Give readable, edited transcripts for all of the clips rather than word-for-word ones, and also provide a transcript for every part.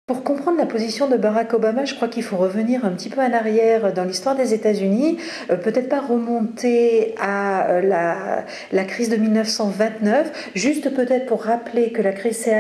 Pour comprendre la position de Barack Obama, je crois qu'il faut revenir un petit peu en arrière dans l'histoire des États-Unis, peut-être pas remonter à la crise de 1929, juste peut-être pour rappeler que la crise, c'est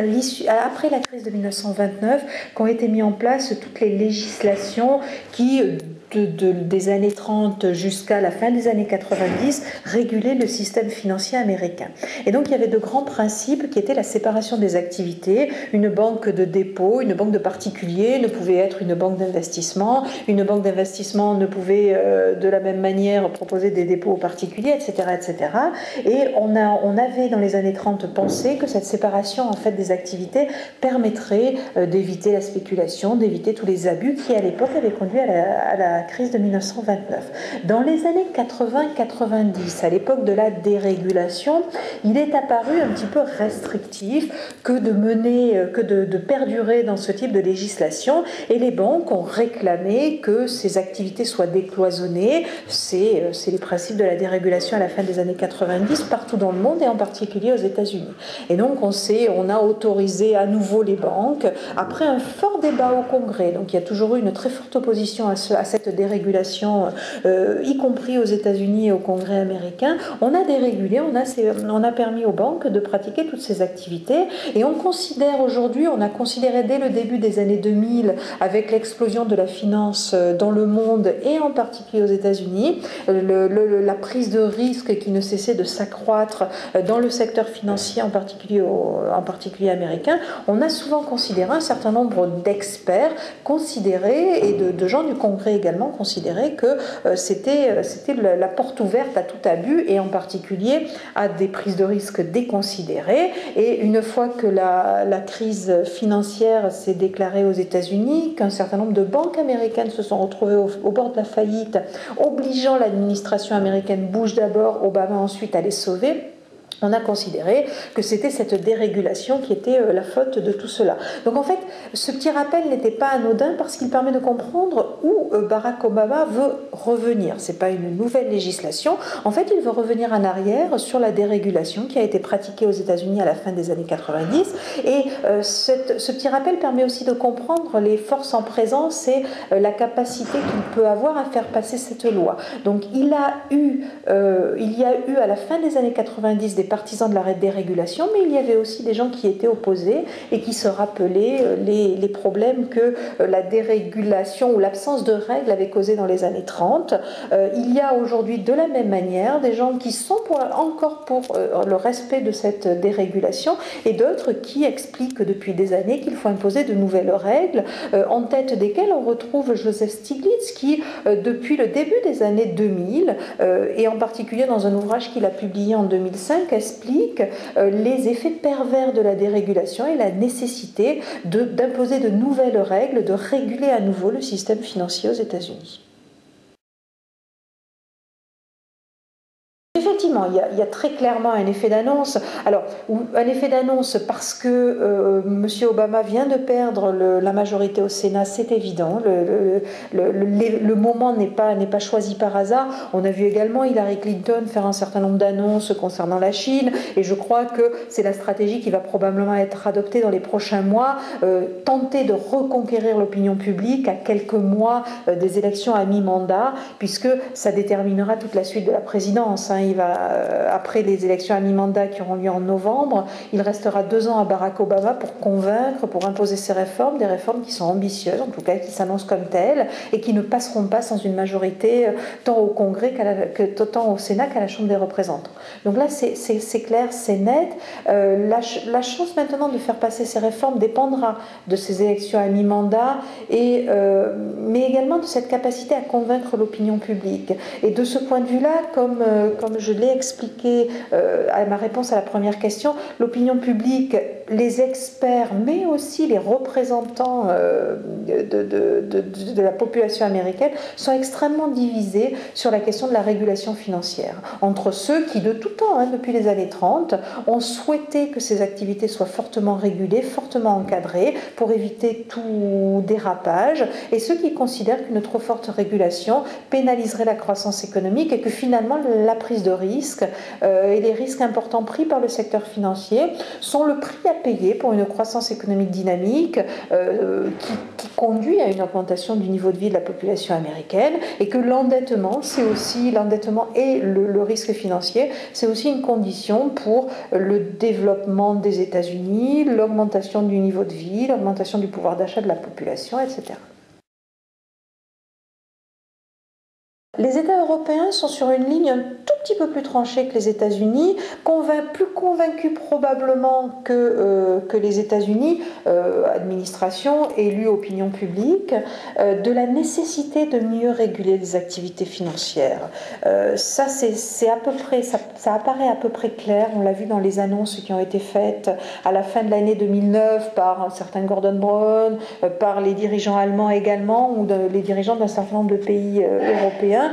après la crise de 1929 qu'ont été mises en place toutes les législations qui des années 30 jusqu'à la fin des années 90 régulaient le système financier américain. Et donc il y avait de grands principes qui étaient la séparation des activités. Une banque de dépôt, une banque de particuliers ne pouvait être une banque d'investissement. Une banque d'investissement ne pouvait de la même manière proposer des dépôts aux particuliers, etc. etc. Et on avait dans les années 30 pensé que cette séparation en fait des activités permettrait d'éviter la spéculation, d'éviter tous les abus qui à l'époque avaient conduit à la crise de 1929. Dans les années 80-90, à l'époque de la dérégulation, il est apparu un petit peu restrictif que de perdurer dans ce type de législation, et les banques ont réclamé que ces activités soient décloisonnées. C'est les principes de la dérégulation à la fin des années 90 partout dans le monde et en particulier aux États-Unis. Et donc on a autorisé à nouveau les banques après un fort débat au Congrès. Donc il y a toujours eu une très forte opposition à cette dérégulation, y compris aux États-Unis et au Congrès américain. On a dérégulé, on a permis aux banques de pratiquer toutes ces activités, et on a considéré dès le début des années 2000, avec l'explosion de la finance dans le monde et en particulier aux États-Unis, la prise de risque qui ne cessait de s'accroître dans le secteur financier, en particulier américain. On a souvent considéré, un certain nombre d'experts considéraient, et de gens du Congrès également considéraient, que c'était la porte ouverte à tout abus, et en particulier à des prises de risque déconsidérées. Et une fois que la crise financière s'est déclarée aux États-Unis, qu'un certain nombre de banques américaines se sont retrouvées au bord de la faillite, obligeant l'administration américaine Bush d'abord, Obama ensuite, à les sauver, on a considéré que c'était cette dérégulation qui était la faute de tout cela. Donc en fait, ce petit rappel n'était pas anodin parce qu'il permet de comprendre où Barack Obama veut revenir. Ce n'est pas une nouvelle législation. En fait, il veut revenir en arrière sur la dérégulation qui a été pratiquée aux États-Unis à la fin des années 90. Et ce petit rappel permet aussi de comprendre les forces en présence et la capacité qu'il peut avoir à faire passer cette loi. Donc il y a eu à la fin des années 90 des partisans de la dérégulation, mais il y avait aussi des gens qui étaient opposés et qui se rappelaient les problèmes que la dérégulation ou l'absence de règles avait causé dans les années 30. Il y a aujourd'hui de la même manière des gens qui sont encore pour le respect de cette dérégulation, et d'autres qui expliquent depuis des années qu'il faut imposer de nouvelles règles, en tête desquelles on retrouve Joseph Stiglitz qui, depuis le début des années 2000, et en particulier dans un ouvrage qu'il a publié en 2005, explique les effets pervers de la dérégulation et la nécessité d'imposer de nouvelles règles, de réguler à nouveau le système financier aux États-Unis. Effectivement, il y a très clairement un effet d'annonce. Alors, un effet d'annonce parce que M. Obama vient de perdre la majorité au Sénat, c'est évident. Le moment n'est pas choisi par hasard. On a vu également Hillary Clinton faire un certain nombre d'annonces concernant la Chine, et je crois que c'est la stratégie qui va probablement être adoptée dans les prochains mois, tenter de reconquérir l'opinion publique à quelques mois des élections à mi-mandat, puisque ça déterminera toute la suite de la présidence. Après les élections à mi-mandat qui auront lieu en novembre, il restera 2 ans à Barack Obama pour convaincre, pour imposer ses réformes, des réformes qui sont ambitieuses, en tout cas qui s'annoncent comme telles, et qui ne passeront pas sans une majorité tant au Congrès tant au Sénat qu'à la Chambre des représentants. Donc là, c'est clair, c'est net. La chance maintenant de faire passer ces réformes dépendra de ces élections à mi-mandat, mais également de cette capacité à convaincre l'opinion publique. Et de ce point de vue-là, comme je l'ai expliqué à ma réponse à la première question, l'opinion publique, les experts, mais aussi les représentants de la population américaine sont extrêmement divisés sur la question de la régulation financière. Entre ceux qui, de tout temps, depuis les années 30, ont souhaité que ces activités soient fortement régulées, fortement encadrées, pour éviter tout dérapage, et ceux qui considèrent qu'une trop forte régulation pénaliserait la croissance économique et que finalement la prise de de risques et les risques importants pris par le secteur financier sont le prix à payer pour une croissance économique dynamique qui conduit à une augmentation du niveau de vie de la population américaine, et que l'endettement, c'est aussi l'endettement et le risque financier, c'est aussi une condition pour le développement des États-Unis, l'augmentation du niveau de vie, l'augmentation du pouvoir d'achat de la population, etc. Les États européens sont sur une ligne un tout petit peu plus tranchée que les États-Unis, plus convaincus probablement que les États-Unis, administration, élus, opinion publique, de la nécessité de mieux réguler les activités financières. Ça apparaît à peu près clair, on l'a vu dans les annonces qui ont été faites à la fin de l'année 2009 par un certain Gordon Brown, par les dirigeants allemands également, ou les dirigeants d'un certain nombre de pays européens.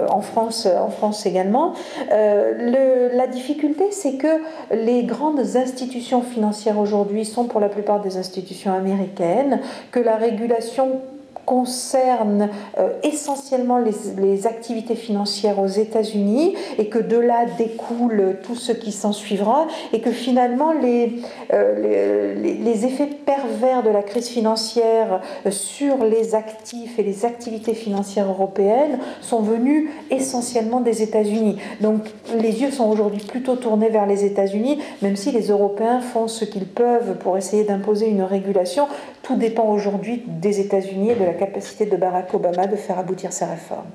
En France également. La difficulté, c'est que les grandes institutions financières aujourd'hui sont pour la plupart des institutions américaines, que la régulation concerne essentiellement les activités financières aux États-Unis, et que de là découle tout ce qui s'en suivra, et que finalement les effets pervers de la crise financière sur les actifs et les activités financières européennes sont venus essentiellement des États-Unis. Donc les yeux sont aujourd'hui plutôt tournés vers les États-Unis, même si les Européens font ce qu'ils peuvent pour essayer d'imposer une régulation. Tout dépend aujourd'hui des États-Unis et de la capacité de Barack Obama de faire aboutir ces réformes.